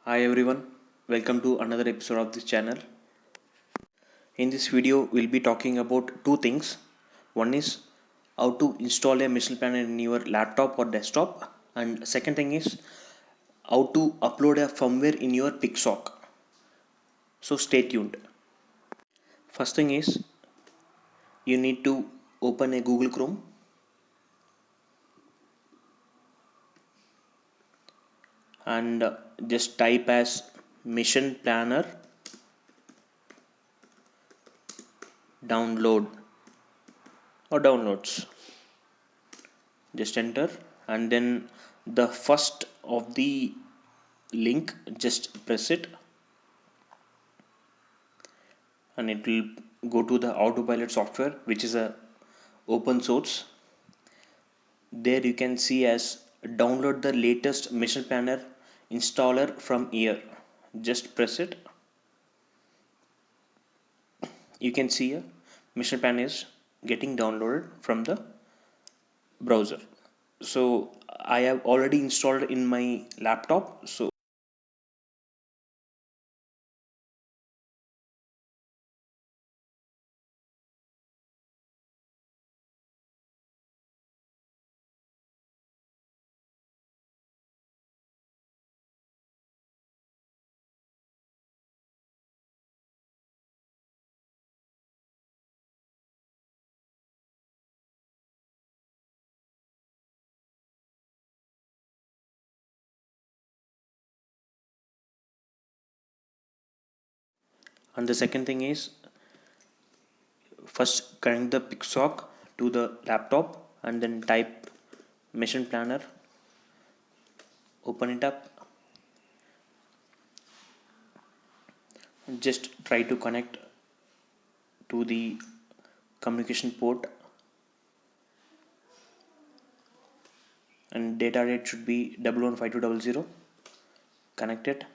Hi everyone, welcome to another episode of this channel. In this video, we'll be talking about two things. One is how to install a machine planner in your laptop or desktop, and second thing is how to upload a firmware in your Pixhawk. So stay tuned. First thing is you need to open a Google Chrome and just type as mission planner download or downloads. Just enter, and then the first of the link, just press it, and it will go to the autopilot software, which is a open source. There you can see as download the latest mission planner installer from here. Just press it. You can see a mission planner is getting downloaded from the browser. So I have already installed in my laptop. So and the second thing is, first connect the Pixhawk to the laptop and then type mission planner, open it up, just try to connect to the communication port, and data rate should be 115200. Connect it.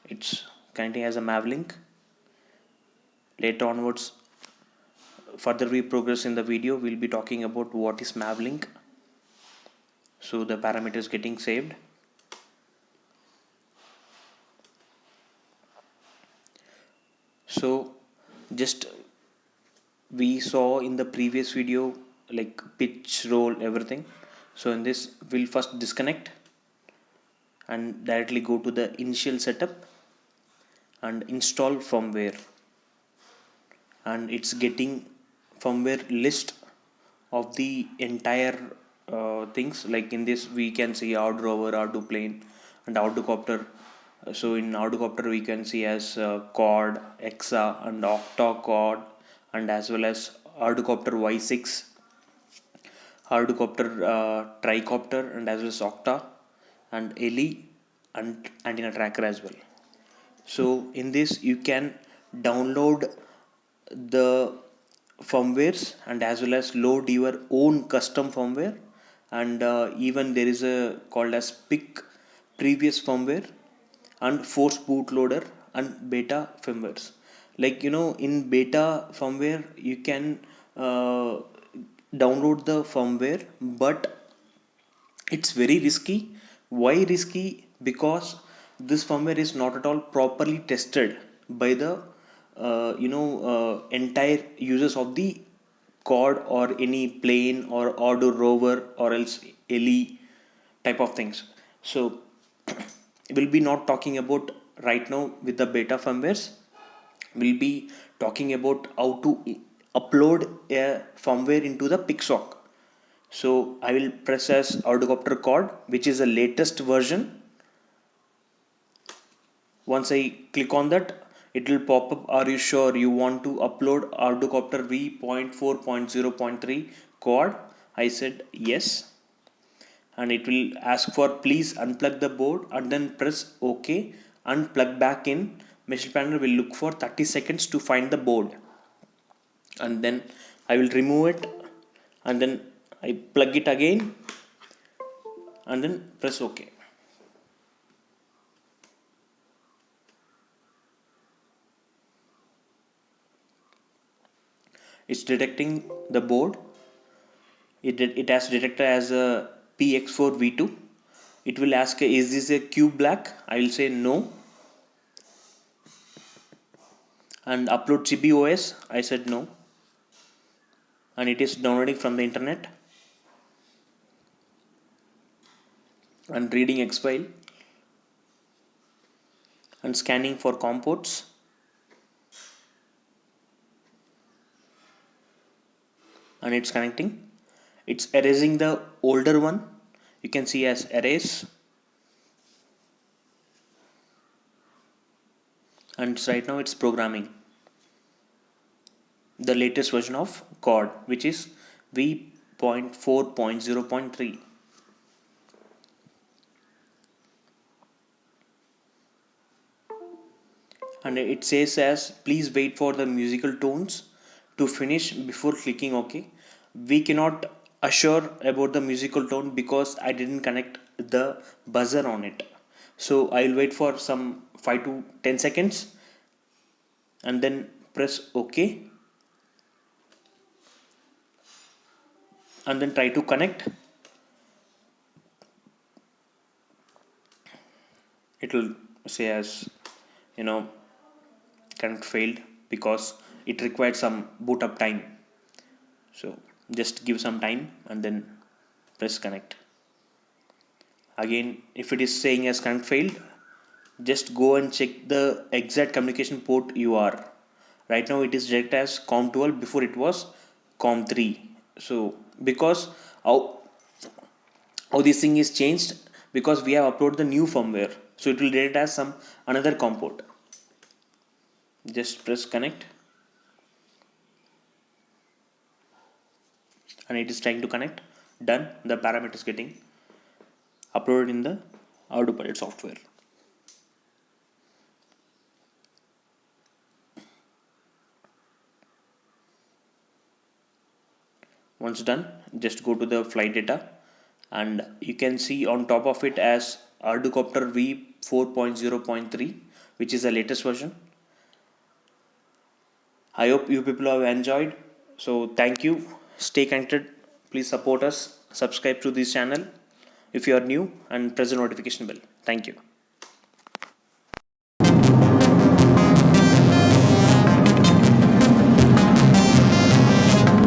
It's connecting as a Mavlink. Later onwards, further we progress in the video, we'll be talking about what is Mavlink. So the parameters getting saved. So just we saw in the previous video like pitch, roll, everything. So in this, we'll first disconnect and directly go to the initial setup and install firmware, and it's getting firmware list of the entire things. Like in this we can see Ardu rover, Ardu plane, and Ardu copter. So in Ardu copter we can see as quad, hexa, and octa quad, and as well as Ardu copter y6, Ardu copter tricopter, and as well as octa, and ele, and antenna tracker as well. So in this you can download the firmwares and as well as load your own custom firmware, and even there is a called as pick previous firmware and force bootloader and beta firmwares. Like in beta firmware you can uh, download the firmware, but it's very risky. Why risky? Because this firmware is not at all properly tested by the entire users of the quad or any plane or Ardu rover or else ele type of things. So we'll be not talking about right now with the beta firmwares. We'll be talking about how to upload a firmware into the Pixhawk. So I will press as Ardocopter code, which is the latest version. Once I click on that, it will pop up, are you sure you want to upload Ardocopter v.4.0.3 code? I said yes, and it will ask for please unplug the board and then press OK and plug back in. Machine Planner will look for 30 seconds to find the board, and then I will remove it, and then I plug it again and then press OK. It's detecting the board. It has detected as a px4v2, It will ask, is this a cube black? I will say no. And upload CBOS, I said no. And it is downloading from the internet. And reading X file. And scanning for COM ports. And it's connecting. It's erasing the older one. You can see as erase. And right now it's programming the latest version of code, which is v.4.0.3. And it says as please wait for the musical tones to finish before clicking OK. We cannot assure about the musical tone because I didn't connect the buzzer on it. So I'll wait for some 5 to 10 seconds and then press OK and then try to connect. It will say as connect failed because it required some boot up time. So just give some time and then press connect. Again, if it is saying as connect failed, just go and check the exact communication port you are. Right now it is direct as COM12, before it was COM3. So because how this thing is changed, because we have uploaded the new firmware, so it will direct as some another COM port. Just press connect and it is trying to connect. Done. The parameters getting uploaded in the Autopilot software. Once done, just go to the flight data and you can see on top of it as Ardocopter v4.0.3, which is the latest version. I hope you people have enjoyed. So thank you. Stay connected. Please support us. Subscribe to this channel if you are new and press the notification bell. Thank you.